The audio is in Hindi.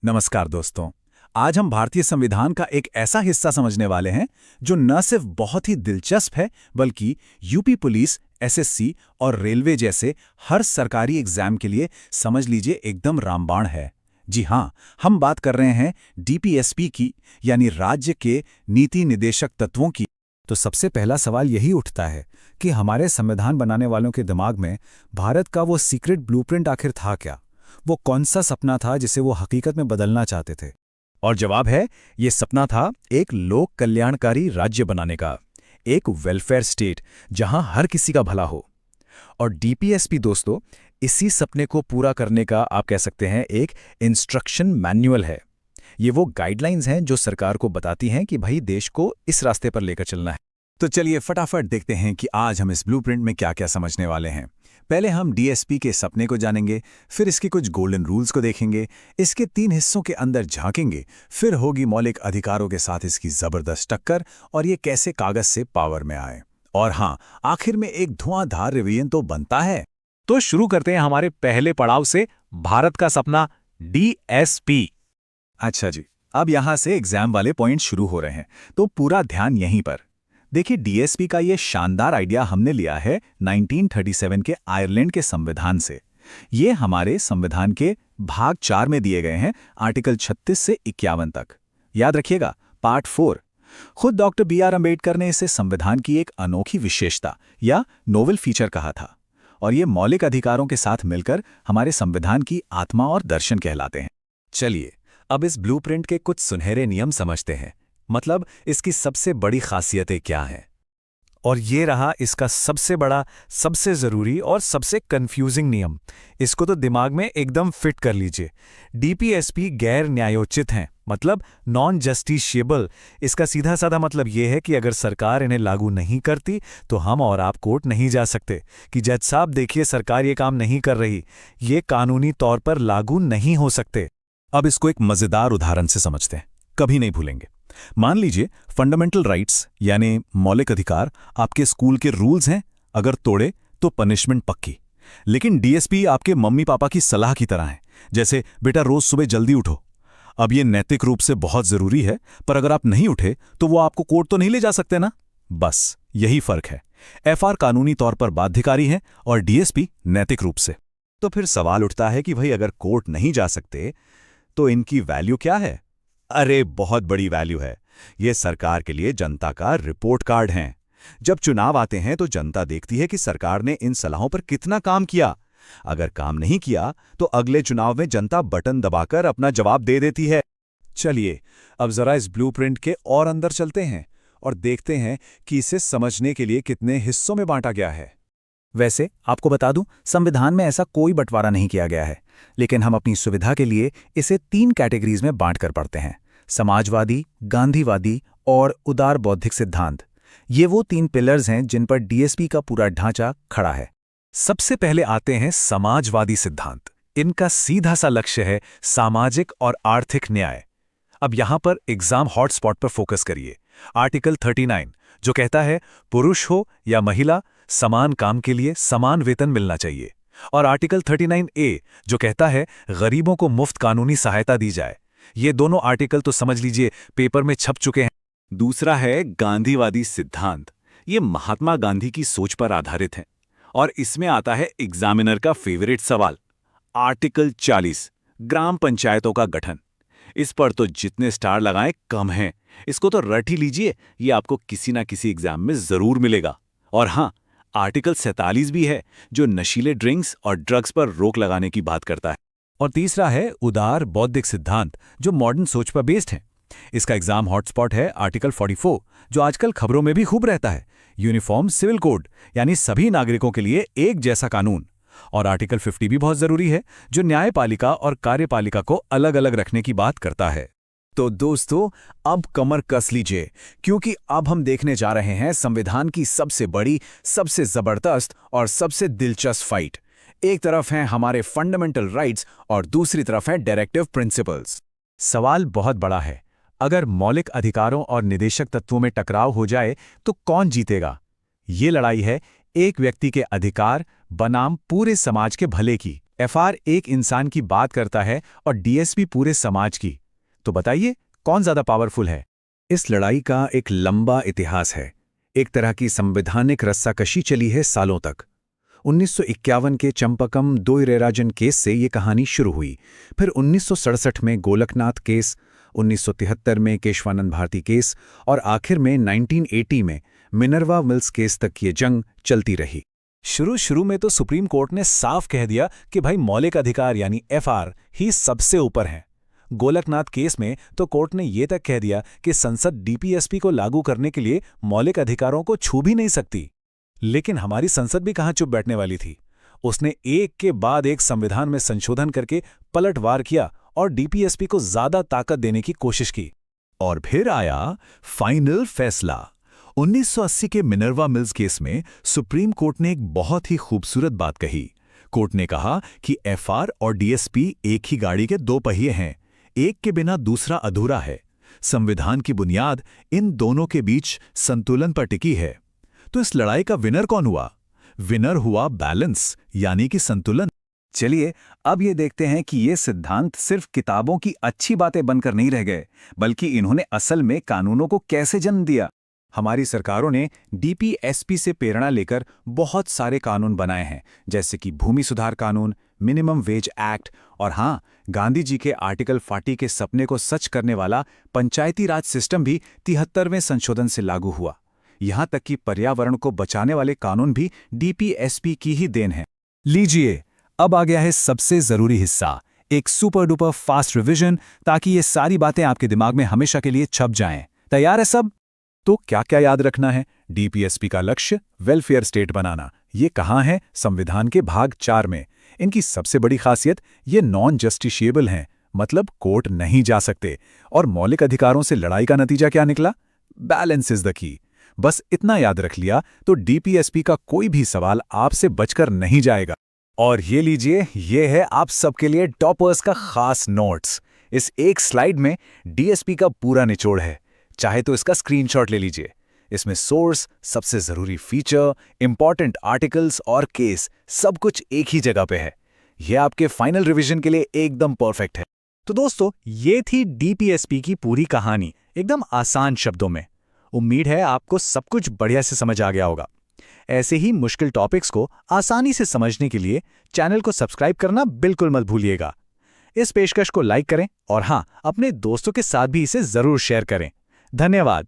नमस्कार दोस्तों। आज हम भारतीय संविधान का एक ऐसा हिस्सा समझने वाले हैं जो न सिर्फ बहुत ही दिलचस्प है बल्कि यूपी पुलिस, एसएससी और रेलवे जैसे हर सरकारी एग्जाम के लिए समझ लीजिए एकदम रामबाण है। जी हाँ, हम बात कर रहे हैं डीपीएसपी की, यानी राज्य के नीति निदेशक तत्वों की। तो सबसे पहला सवाल यही उठता है कि हमारे संविधान बनाने वालों के दिमाग में भारत का वो सीक्रेट ब्लूप्रिंट आखिर था क्या? वो कौन सा सपना था जिसे वो हकीकत में बदलना चाहते थे? और जवाब है, ये सपना था एक लोक कल्याणकारी राज्य बनाने का, एक वेलफेयर स्टेट जहां हर किसी का भला हो। और डीपीएसपी दोस्तों, इसी सपने को पूरा करने का आप कह सकते हैं एक इंस्ट्रक्शन मैनुअल है। ये वो गाइडलाइंस हैं जो सरकार को बताती हैं कि भाई देश को इस रास्ते पर लेकर चलना है। तो चलिए फटाफट देखते हैं कि आज हम इस ब्लूप्रिंट में क्या क्या समझने वाले हैं। पहले हम डीएसपी के सपने को जानेंगे, फिर इसके कुछ गोल्डन रूल्स को देखेंगे, इसके 3 हिस्सों के अंदर झांकेंगे, फिर होगी मौलिक अधिकारों के साथ इसकी जबरदस्त टक्कर और ये कैसे कागज से पावर में आए। और हाँ, आखिर में एक धुआंधार रिवीजन तो बनता है। तो शुरू करते हैं हमारे पहले पड़ाव से, भारत का सपना डीएसपी। अच्छा जी, अब यहाँ से एग्जाम वाले पॉइंट शुरू हो रहे हैं, तो पूरा ध्यान यहीं पर। देखिए, डीएसपी का ये शानदार आइडिया हमने लिया है 1937 के आयरलैंड के संविधान से। ये हमारे संविधान के भाग 4 में दिए गए हैं, आर्टिकल 36 से 51 तक। याद रखिएगा, पार्ट 4। खुद डॉक्टर बी.आर. अम्बेडकर ने इसे संविधान की एक अनोखी विशेषता या नोवेल फीचर कहा था। और ये मौलिक अधिकारों के साथ मिलकर हमारे संविधान की आत्मा और दर्शन कहलाते हैं। चलिए, अब इस ब्लूप्रिंट के कुछ सुनहरे नियम समझते हैं, मतलब इसकी सबसे बड़ी खासियतें क्या हैं। और ये रहा इसका सबसे बड़ा, सबसे ज़रूरी और सबसे कंफ्यूजिंग नियम। इसको तो दिमाग में एकदम फिट कर लीजिए। डीपीएसपी गैर न्यायोचित हैं, मतलब नॉन जस्टिशिएबल। इसका सीधा साधा मतलब ये है कि अगर सरकार इन्हें लागू नहीं करती तो हम और आप कोर्ट नहीं जा सकते कि जज साहब देखिए सरकार ये काम नहीं कर रही, ये कानूनी तौर पर लागू नहीं हो सकते। अब इसको एक मज़ेदार उदाहरण से समझते हैं, कभी नहीं भूलेंगे। मान लीजिए फंडामेंटल राइट्स यानी मौलिक अधिकार आपके स्कूल के रूल्स हैं, अगर तोड़े तो पनिशमेंट पक्की। लेकिन डीएसपी आपके मम्मी पापा की सलाह की तरह है, जैसे बेटा रोज सुबह जल्दी उठो। अब ये नैतिक रूप से बहुत जरूरी है, पर अगर आप नहीं उठे तो वो आपको कोर्ट तो नहीं ले जा सकते ना। बस यही फर्क है। एफआर कानूनी तौर पर बाध्यकारी है और डीएसपी नैतिक रूप से। तो फिर सवाल उठता है कि भाई अगर कोर्ट नहीं जा सकते तो इनकी वैल्यू क्या है? अरे बहुत बड़ी वैल्यू है। ये सरकार के लिए जनता का रिपोर्ट कार्ड है। जब चुनाव आते हैं तो जनता देखती है कि सरकार ने इन सलाहों पर कितना काम किया। अगर काम नहीं किया तो अगले चुनाव में जनता बटन दबाकर अपना जवाब दे देती है। चलिए, अब जरा इस ब्लूप्रिंट के और अंदर चलते हैं और देखते हैं कि इसे समझने के लिए कितने हिस्सों में बांटा गया है। वैसे आपको बता दूं, संविधान में ऐसा कोई बंटवारा नहीं किया गया है, लेकिन हम अपनी सुविधा के लिए इसे 3 कैटेगरीज में बांटकर पढ़ते हैं: समाजवादी, गांधीवादी और उदार बौद्धिक सिद्धांत। ये वो 3 पिलर्स हैं जिन पर डीएसपी का पूरा ढांचा खड़ा है। सबसे पहले आते हैं समाजवादी सिद्धांत। इनका सीधा सा लक्ष्य है सामाजिक और आर्थिक न्याय। अब यहां पर एग्जाम हॉटस्पॉट पर फोकस करिए। आर्टिकल 39 जो कहता है पुरुष हो या महिला, समान काम के लिए समान वेतन मिलना चाहिए। और आर्टिकल 39A जो कहता है गरीबों को मुफ्त कानूनी सहायता दी जाए। ये दोनों आर्टिकल तो समझ लीजिए पेपर में छप चुके हैं। दूसरा है गांधीवादी सिद्धांत। ये महात्मा गांधी की सोच पर आधारित है और इसमें आता है एग्जामिनर का फेवरेट सवाल, आर्टिकल 40 ग्राम पंचायतों का गठन। इस पर तो जितने स्टार लगाएं कम हैं। इसको तो रट ही लीजिए, ये आपको किसी ना किसी एग्जाम में जरूर मिलेगा। और हाँ, आर्टिकल 47 भी है जो नशीले ड्रिंक्स और ड्रग्स पर रोक लगाने की बात करता है। और तीसरा है उदार बौद्धिक सिद्धांत जो मॉडर्न सोच पर बेस्ड है। इसका एग्जाम हॉटस्पॉट है आर्टिकल 44 जो आजकल खबरों में भी खूब रहता है, यूनिफॉर्म सिविल कोड, यानी सभी नागरिकों के लिए एक जैसा कानून। और आर्टिकल 50 भी बहुत जरूरी है जो न्यायपालिका और कार्यपालिका को अलग अलग रखने की बात करता है। तो दोस्तों, अब कमर कस लीजिए, क्योंकि अब हम देखने जा रहे हैं संविधान की सबसे बड़ी, सबसे जबरदस्त और सबसे दिलचस्प फाइट। एक तरफ हैं हमारे फंडामेंटल राइट्स और दूसरी तरफ हैं डायरेक्टिव प्रिंसिपल्स। सवाल बहुत बड़ा है। अगर मौलिक अधिकारों और निदेशक तत्वों में टकराव हो जाए तो कौन जीतेगा? ये लड़ाई है एक व्यक्ति के अधिकार बनाम पूरे समाज के भले की। एफआर एक इंसान की बात करता है और डीएसपी पूरे समाज की। तो बताइए कौन ज्यादा पावरफुल है? इस लड़ाई का एक लंबा इतिहास है। एक तरह की संवैधानिक रस्साकशी चली है सालों तक। 1951 के चंपकम दोइरेराजन केस से ये कहानी शुरू हुई। फिर 1967 में गोलकनाथ केस, 1973 में केशवानंद भारती केस और आखिर में 1980 में मिनर्वा मिल्स केस तक ये जंग चलती रही। शुरू में तो सुप्रीम कोर्ट ने साफ कह दिया कि भाई मौलिक अधिकार यानी एफआर ही सबसे ऊपर है। गोलकनाथ केस में तो कोर्ट ने यह तक कह दिया कि संसद डीपीएसपी को लागू करने के लिए मौलिक अधिकारों को छू भी नहीं सकती। लेकिन हमारी संसद भी कहां चुप बैठने वाली थी। उसने एक के बाद एक संविधान में संशोधन करके पलटवार किया और डीपीएसपी को ज्यादा ताकत देने की कोशिश की। और फिर आया फाइनल फैसला। 1980 के मिनर्वा मिल्स केस में सुप्रीम कोर्ट ने एक बहुत ही खूबसूरत बात कही। कोर्ट ने कहा कि एफआर और डीएसपी एक ही गाड़ी के दो पहिए हैं, एक के बिना दूसरा अधूरा है। संविधान की बुनियाद इन दोनों के बीच संतुलन पर टिकी है। तो इस लड़ाई का विनर कौन हुआ? विनर हुआ बैलेंस, यानी कि संतुलन। चलिए अब ये देखते हैं कि ये सिद्धांत सिर्फ किताबों की अच्छी बातें बनकर नहीं रह गए, बल्कि इन्होंने असल में कानूनों को कैसे जन्म दिया। हमारी सरकारों ने डीपीएसपी से प्रेरणा लेकर बहुत सारे कानून बनाए हैं, जैसे कि भूमि सुधार कानून, मिनिमम वेज एक्ट और हाँ, गांधी जी के आर्टिकल 40 के सपने को सच करने वाला पंचायती राज सिस्टम भी 73वें संशोधन से लागू हुआ। यहां तक कि पर्यावरण को बचाने वाले कानून भी डीपीएसपी की ही देन है। लीजिए, अब आ गया है सबसे जरूरी हिस्सा, एक सुपर डुपर फास्ट रिवीजन, ताकि ये सारी बातें आपके दिमाग में हमेशा के लिए छप जाएं। तैयार है सब? तो क्या क्या याद रखना है? डीपीएसपी का लक्ष्य वेलफेयर स्टेट बनाना। ये कहाँ है? संविधान के भाग 4 में। इनकी सबसे बड़ी खासियत, ये नॉन जस्टिशिएबल हैं, मतलब कोर्ट नहीं जा सकते। और मौलिक अधिकारों से लड़ाई का नतीजा क्या निकला? Balance is the key. बस इतना याद रख लिया तो डीपीएसपी का कोई भी सवाल आपसे बचकर नहीं जाएगा। और ये लीजिए, ये है आप सबके लिए टॉपर्स का खास नोट्स। इस एक स्लाइड में डीएसपी का पूरा निचोड़ है, चाहे तो इसका स्क्रीनशॉट ले लीजिए। इसमें सोर्स, सबसे जरूरी फीचर, इंपॉर्टेंट आर्टिकल्स और केस, सब कुछ एक ही जगह पे है। यह आपके फाइनल रिवीजन के लिए एकदम परफेक्ट है। तो दोस्तों, ये थी डीपीएसपी की पूरी कहानी, एकदम आसान शब्दों में। उम्मीद है आपको सब कुछ बढ़िया से समझ आ गया होगा। ऐसे ही मुश्किल टॉपिक्स को आसानी से समझने के लिए चैनल को सब्सक्राइब करना बिल्कुल मत भूलिएगा। इस पेशकश को लाइक करें और हाँ, अपने दोस्तों के साथ भी इसे जरूर शेयर करें। धन्यवाद।